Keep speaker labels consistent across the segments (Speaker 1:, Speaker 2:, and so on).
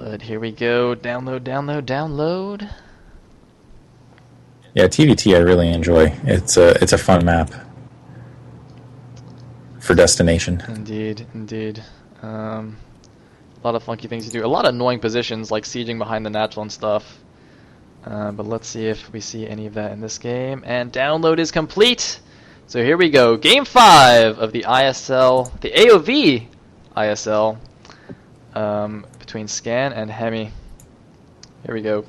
Speaker 1: But here we go. Download, download, download.
Speaker 2: Yeah, TVT I really enjoy. It's a fun map for destination.
Speaker 1: Indeed, indeed. A lot of funky things to do. A lot of annoying positions like sieging behind the natural and stuff. But let's see if we see any of that in this game. And download is complete. So here we go. Game 5 of the ISL, the AOV ISL, between Scan and Heme. Here we go.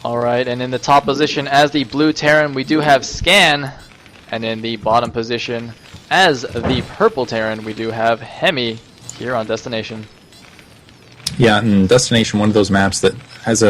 Speaker 1: Alright, and in the top position as the blue Terran, we do have Scan. And in the bottom position as the purple Terran, we do have Heme here on Destination.
Speaker 2: Yeah, and Destination, one of those maps that has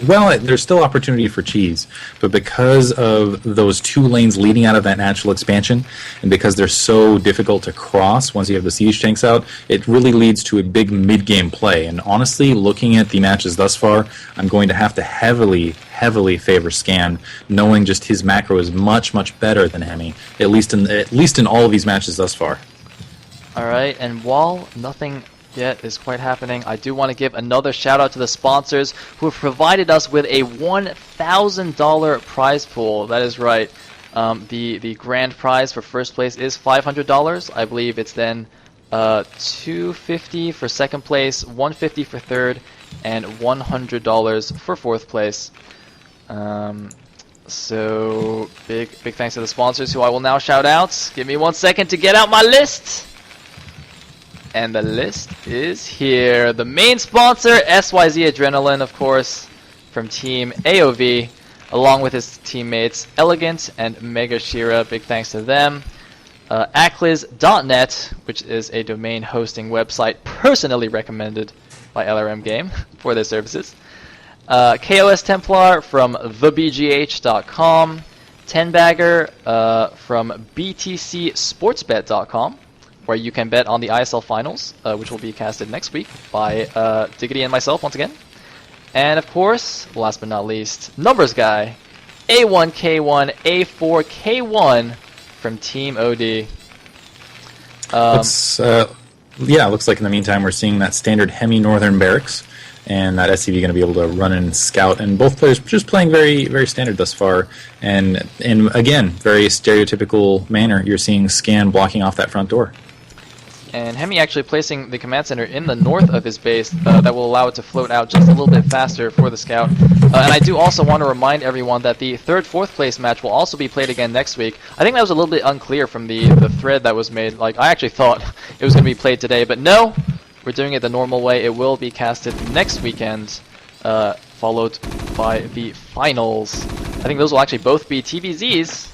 Speaker 2: well, there's still opportunity for cheese, but because of those two lanes leading out of that natural expansion, and because they're so difficult to cross once you have the siege tanks out, it really leads to a big mid-game play. And honestly, looking at the matches thus far, I'm going to have to heavily favor Scan, knowing just his macro is much better than Heme, at least in all of these matches thus far.
Speaker 1: Alright, and while nothing yet is quite happening, I do want to give another shout out to the sponsors who have provided us with a $1,000 prize pool. That is right. The grand prize for first place is $500. I believe it's then $250 for second place, $150 for third, and $100 for fourth place. So big thanks to the sponsors who I will now shout out. Give me 1 second to get out my list. And the list is here. The main sponsor, SYZ Adrenaline, of course, from Team AOV, along with his teammates Elegant and Mega Shira. Big thanks to them. Acliz.net, which is a domain hosting website personally recommended by LRM Game for their services. KOS Templar from thebgh.com. 10bagger from btcsportsbet.com, where you can bet on the ISL finals, which will be casted next week by Diggity and myself once again. And of course, last but not least, Numbers Guy, A1K1, A4K1 from Team OD.
Speaker 2: Yeah, it looks like in the meantime we're seeing that standard Heme Northern Barracks, and that SCV going to be able to run and scout, and both players just playing very standard thus far, and again, very stereotypical manner. You're seeing Scan blocking off that front door.
Speaker 1: And Heme actually placing the command center in the north of his base that will allow it to float out just a little bit faster for the scout. And I do also want to remind everyone that the third-fourth place match will also be played again next week. I think that was a little bit unclear from the thread that was made. Like, I actually thought it was going to be played today, but no, we're doing it the normal way. It will be casted next weekend, followed by the finals. I think those will actually both be TVZs,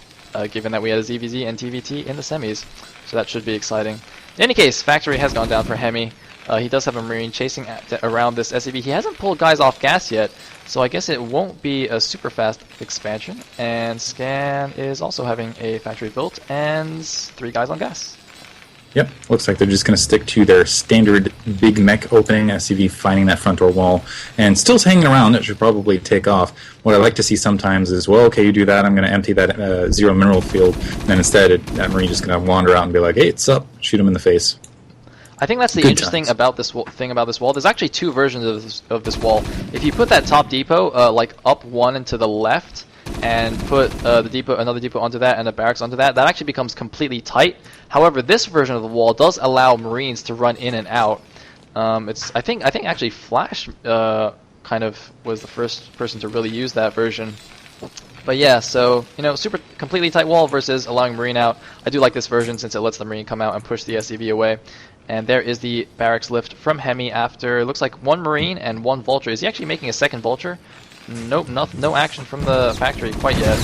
Speaker 1: given that we had a ZVZ and TVT in the semis. So that should be exciting. In any case, Factory has gone down for Heme. He does have a Marine chasing around this SCV. He hasn't pulled guys off gas yet, so I guess it won't be a super fast expansion. And Scan is also having a Factory built and 3 guys on gas.
Speaker 2: Yep, looks like they're just going to stick to their standard big mech opening, SCV finding that front door wall, and still hanging around. It should probably take off. What I like to see sometimes is, well, okay, you do that, I'm going to empty that zero mineral field, and then instead that Marine just going to wander out and be like, hey, it's up, shoot him in the face.
Speaker 1: I think that's the interesting about this thing about this wall. There's actually 2 versions of this wall. If you put that top depot like up 1 and to the left, and put another depot onto that and a barracks onto that, that actually becomes completely tight. However, this version of the wall does allow Marines to run in and out. I think actually Flash kind of was the first person to really use that version. But yeah, so super completely tight wall versus allowing Marine out. I do like this version since it lets the Marine come out and push the SCV away. And there is the barracks lift from Heme after it looks like 1 Marine and 1 Vulture. Is he actually making a second Vulture? Nope, no action from the Factory quite yet.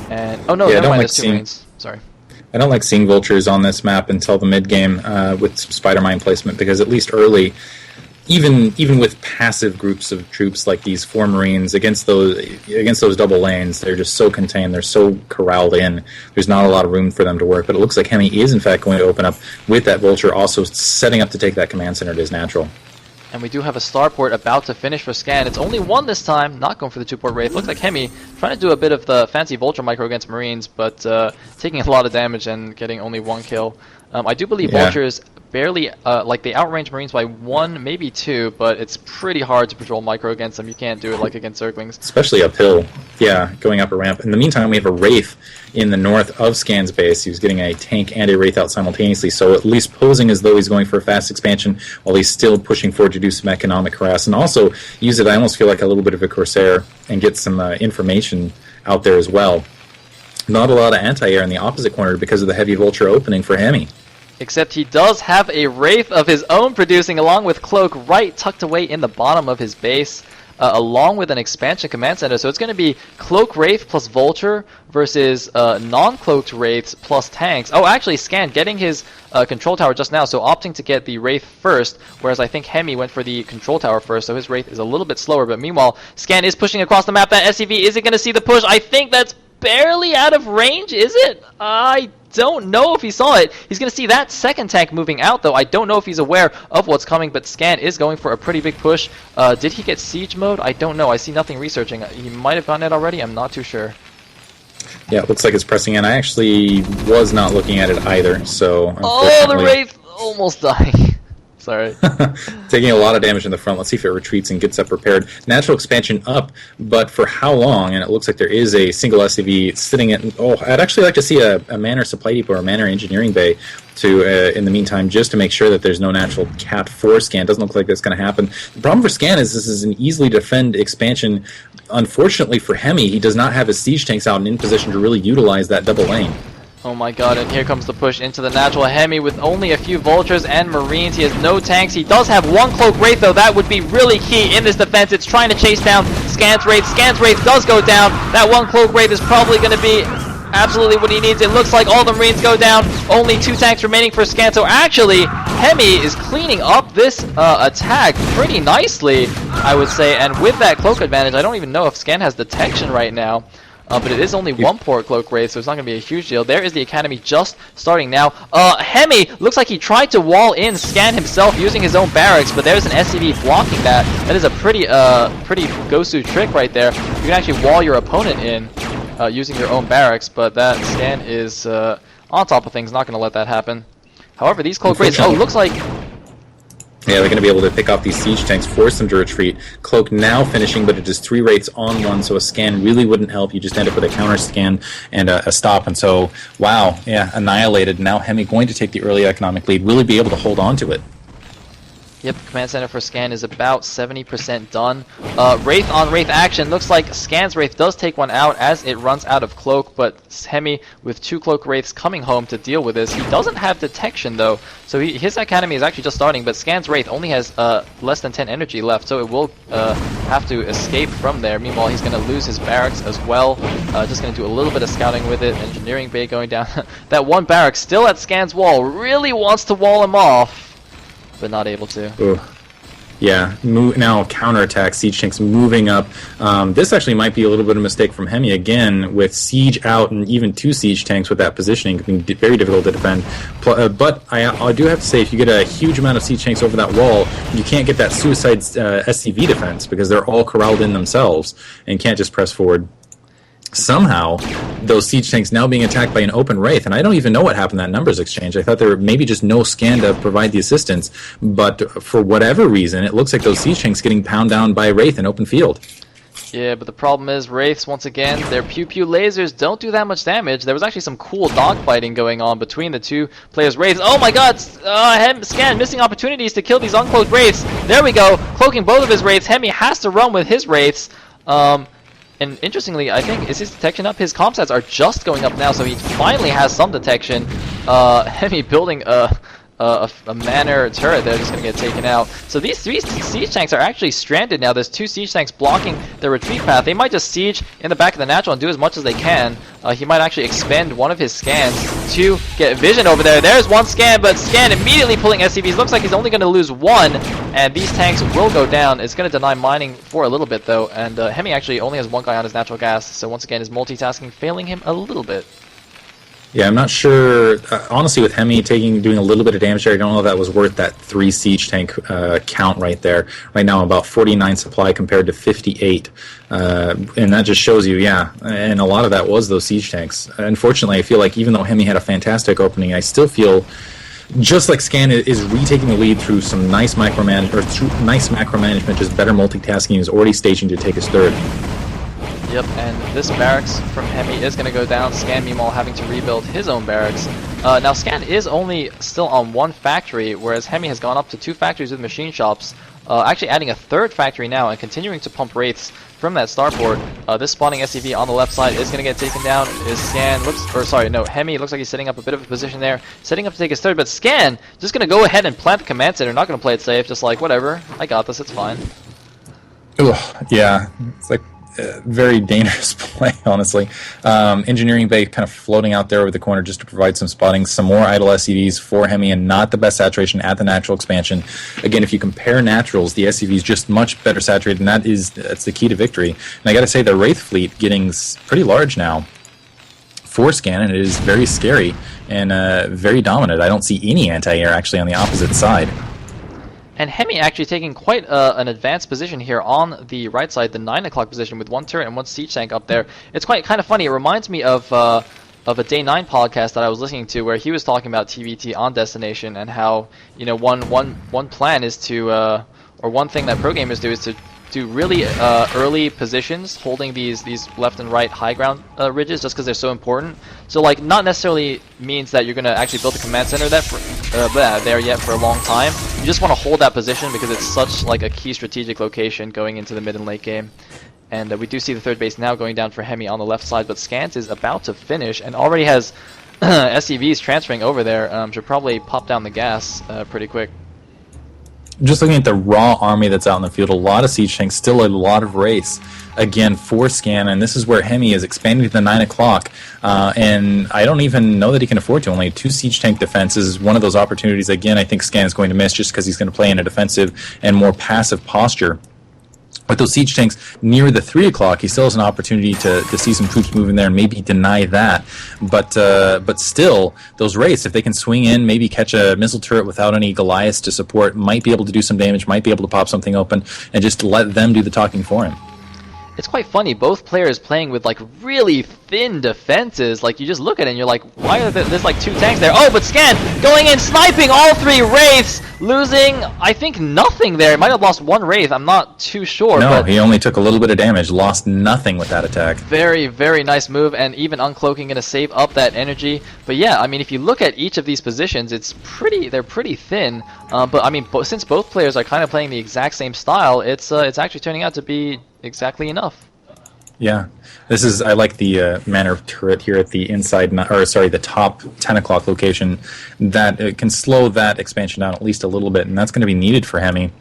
Speaker 1: And oh no, never mind, there's 2 Marines. Sorry.
Speaker 2: I don't like seeing Vultures on this map until the mid game with some Spider Mine placement, because at least early even with passive groups of troops like these 4 Marines against those double lanes, they're just so contained, they're so corralled in. There's not a lot of room for them to work. But it looks like Heme is in fact going to open up with that Vulture, also setting up to take that command center to his natural.
Speaker 1: And we do have a starport about to finish for Scan. It's only 1 this time, not going for the 2-port Wraith. Looks like Heme trying to do a bit of the fancy Vulture micro against Marines, but taking a lot of damage and getting only 1 kill. I do believe Vultures barely, like they outrange Marines by 1, maybe 2, but it's pretty hard to patrol micro against them. You can't do it like against Zerglings.
Speaker 2: Especially uphill, going up a ramp. In the meantime, we have a Wraith in the north of Scan's base. He was getting a tank and a Wraith out simultaneously, so at least posing as though he's going for a fast expansion while he's still pushing forward to do some economic harass, and also use it, I almost feel like, a little bit of a Corsair and get some information out there as well. Not a lot of anti-air in the opposite corner because of the heavy Vulture opening for Heme.
Speaker 1: Except he does have a Wraith of his own producing, along with Cloak right tucked away in the bottom of his base, along with an expansion command center. So it's going to be Cloak Wraith plus Vulture versus non-cloaked Wraiths plus tanks. Oh, actually, Scan getting his control tower just now, so opting to get the Wraith first, whereas I think Heme went for the control tower first, so his Wraith is a little bit slower. But meanwhile, Scan is pushing across the map. That SCV isn't going to see the push. I think that's barely out of range, is it? I don't know if he saw it. He's going to see that second tank moving out, though. I don't know if he's aware of what's coming, but Scan is going for a pretty big push. Did he get siege mode? I don't know. I see nothing researching. He might have gotten it already. I'm not too sure.
Speaker 2: Yeah, it looks like it's pressing in. I actually was not looking at it either, so...
Speaker 1: Oh, the Wraith almost dying. Sorry.
Speaker 2: Taking a lot of damage in the front. Let's see if it retreats and gets up prepared. Natural expansion up, but for how long? And it looks like there is a single SCV sitting at... Oh, I'd actually like to see a Manor Supply Depot or a Manor Engineering Bay to, in the meantime, just to make sure that there's no natural cap for Scan. Doesn't look like that's going to happen. The problem for Scan is this is an easily defend expansion. Unfortunately for Heme, he does not have his siege tanks out and in position to really utilize that double lane.
Speaker 1: Oh my god, and here comes the push into the natural. Heme with only a few Vultures and Marines. He has no tanks. He does have 1 Cloak Wraith, though. That would be really key in this defense. It's trying to chase down Scan's Wraith. Scan's Wraith does go down. That 1 Cloak Wraith is probably going to be absolutely what he needs. It looks like all the Marines go down. Only 2 tanks remaining for Scan. So actually, Heme is cleaning up this attack pretty nicely, I would say. And with that Cloak advantage, I don't even know if Scan has detection right now. But it is only 1 port Cloak Wraith, so it's not going to be a huge deal. There is the Academy just starting now. Heme looks like he tried to wall in Scan himself using his own barracks, but there's an SCV blocking that. That is a pretty Gosu trick right there. You can actually wall your opponent in using your own barracks, but that Scan is on top of things, not going to let that happen. However, these Cloak Wraiths, looks like...
Speaker 2: Yeah, they're going to be able to pick off these siege tanks, force them to retreat. Cloak now finishing, but it is 3 Wraiths on 1, so a scan really wouldn't help. You just end up with a counter scan and a stop. And so, wow, yeah, annihilated. Now Heme going to take the early economic lead, really be able to hold on to it.
Speaker 1: Yep, command center for Scan is about 70% done. Wraith on Wraith action. Looks like Scan's Wraith does take one out as it runs out of Cloak, but Heme with 2 Cloak Wraiths coming home to deal with this. He doesn't have detection though, so his Academy is actually just starting, but Scan's Wraith only has less than 10 energy left, so it will have to escape from there. Meanwhile, he's going to lose his barracks as well. Just going to do a little bit of scouting with it. Engineering Bay going down. That one barrack still at Scan's wall. Really wants to wall him off, but not able to.
Speaker 2: Ooh. Yeah, now counterattack, siege tanks moving up. This actually might be a little bit of a mistake from Heme again, with siege out and even 2 siege tanks with that positioning being very difficult to defend. But I do have to say, if you get a huge amount of siege tanks over that wall, you can't get that suicide SCV defense because they're all corralled in themselves and can't just press forward. Somehow, those siege tanks now being attacked by an open Wraith, and I don't even know what happened in that numbers exchange. I thought there were maybe just no scan to provide the assistance, but for whatever reason, it looks like those siege tanks getting pounded down by Wraith in open field.
Speaker 1: Yeah, but the problem is Wraiths, once again, their pew-pew lasers don't do that much damage. There was actually some cool dogfighting going on between the 2 players' Wraiths. Oh my god! Scan missing opportunities to kill these uncloaked Wraiths. There we go, cloaking both of his Wraiths. Heme has to run with his Wraiths. And interestingly, I think, is his detection up? His comsats are just going up now, so he finally has some detection. Heme building a a manor turret, they're just going to get taken out. So these 3 siege tanks are actually stranded now. There's 2 siege tanks blocking the retreat path. They might just siege in the back of the natural and do as much as they can. He might actually expend one of his scans to get vision over there. There's one scan, but Scan immediately pulling SCVs. Looks like he's only going to lose 1, and these tanks will go down. It's going to deny mining for a little bit, though, and Heme actually only has 1 guy on his natural gas, so once again his multitasking failing him a little bit.
Speaker 2: Yeah, I'm not sure. Honestly, with Heme doing a little bit of damage there, I don't know if that was worth that 3 siege tank count right there. Right now, about 49 supply compared to 58. And that just shows you, yeah, and a lot of that was those siege tanks. Unfortunately, I feel like even though Heme had a fantastic opening, I still feel just like Scan is retaking the lead through some nice macro management, just better multitasking. He was already staging to take his 3rd.
Speaker 1: Yep, and this barracks from Heme is going to go down. Scan, meanwhile, having to rebuild his own barracks. Now, Scan is only still on 1 factory, whereas Heme has gone up to 2 factories with machine shops, actually adding a 3rd factory now and continuing to pump wraiths from that starport. This spawning SCV on the left side is going to get taken down. Heme looks like he's setting up a bit of a position there, setting up to take his 3rd, but Scan just going to go ahead and plant the command center, not going to play it safe, just like, whatever, I got this, it's fine.
Speaker 2: Ugh, yeah, it's like very dangerous play, honestly. Engineering bay kind of floating out there over the corner just to provide some spotting, some more idle SCVs for Heme, and not the best saturation at the natural expansion. Again, if you compare naturals, the SCV is just much better saturated, and that's the key to victory. And I got to say, the Wraith fleet getting pretty large now for Scan, and it is very scary and very dominant. I don't see any anti-air actually on the opposite side.
Speaker 1: And Heme actually taking quite an advanced position here on the right side, the 9 o'clock position, with 1 turret and 1 siege tank up there. It's quite kind of funny. It reminds me of a Day 9 podcast that I was listening to, where he was talking about TVT on Destination, and how, you know, one plan is to, or one thing that pro gamers do is to do really early positions, holding these left and right high ground ridges, just because they're so important. So, like, not necessarily means that you're going to actually build a command center there yet for a long time. You just want to hold that position because it's such like a key strategic location going into the mid and late game. And we do see the 3rd base now going down for Heme on the left side, but Scans is about to finish and already has SCVs transferring over there. Should probably pop down the gas pretty quick.
Speaker 2: Just looking at the raw army that's out in the field, a lot of siege tanks, still a lot of race. Again, for Scan, and this is where Heme is expanding to the 9 o'clock, and I don't even know that he can afford to. Only 2 siege tank defenses is one of those opportunities. Again, I think Scan is going to miss just because he's going to play in a defensive and more passive posture. With those siege tanks near the 3 o'clock, he still has an opportunity to see some troops moving there and maybe deny that. But still, those wraiths, if they can swing in, maybe catch a missile turret without any Goliaths to support, might be able to do some damage, might be able to pop something open, and just let them do the talking for him.
Speaker 1: It's quite funny, both players playing with like really thin defenses. Like, you just look at it and you're like, why are there's like 2 tanks there? Oh, but Scan going in, sniping all 3 wraiths, losing I think nothing there. He might have lost 1 wraith, I'm not too sure.
Speaker 2: No,
Speaker 1: but
Speaker 2: he only took a little bit of damage, lost nothing with that attack.
Speaker 1: Very, very nice move, and even uncloaking gonna save up that energy. But yeah, I mean, if you look at each of these positions, they're pretty thin. But I mean, since both players are kind of playing the exact same style, it's actually turning out to be exactly enough.
Speaker 2: Yeah, I like the manor turret here at the the top 10 o'clock location. That it can slow that expansion down at least a little bit, and that's going to be needed for Heme.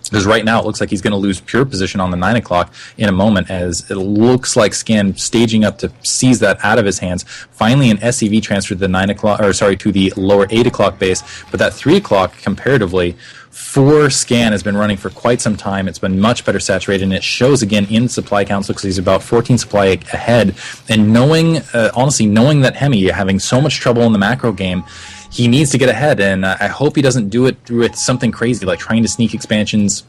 Speaker 2: Because right now it looks like he's going to lose pure position on the 9 o'clock in a moment, as it looks like Scan staging up to seize that out of his hands. Finally, an SCV transferred to the to the lower 8 o'clock base, but that 3 o'clock comparatively for Scan has been running for quite some time. It's been much better saturated, and it shows again in supply counts. Looks like he's about 14 supply ahead. And honestly knowing that Heme having so much trouble in the macro game, he needs to get ahead, and I hope he doesn't do it with something crazy like trying to sneak expansions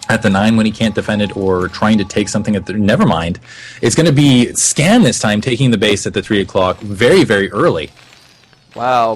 Speaker 2: at the 9 when he can't defend it, or trying to take something at the... Never mind. It's going to be Scan this time taking the base at the 3 o'clock very, very early.
Speaker 1: Wow.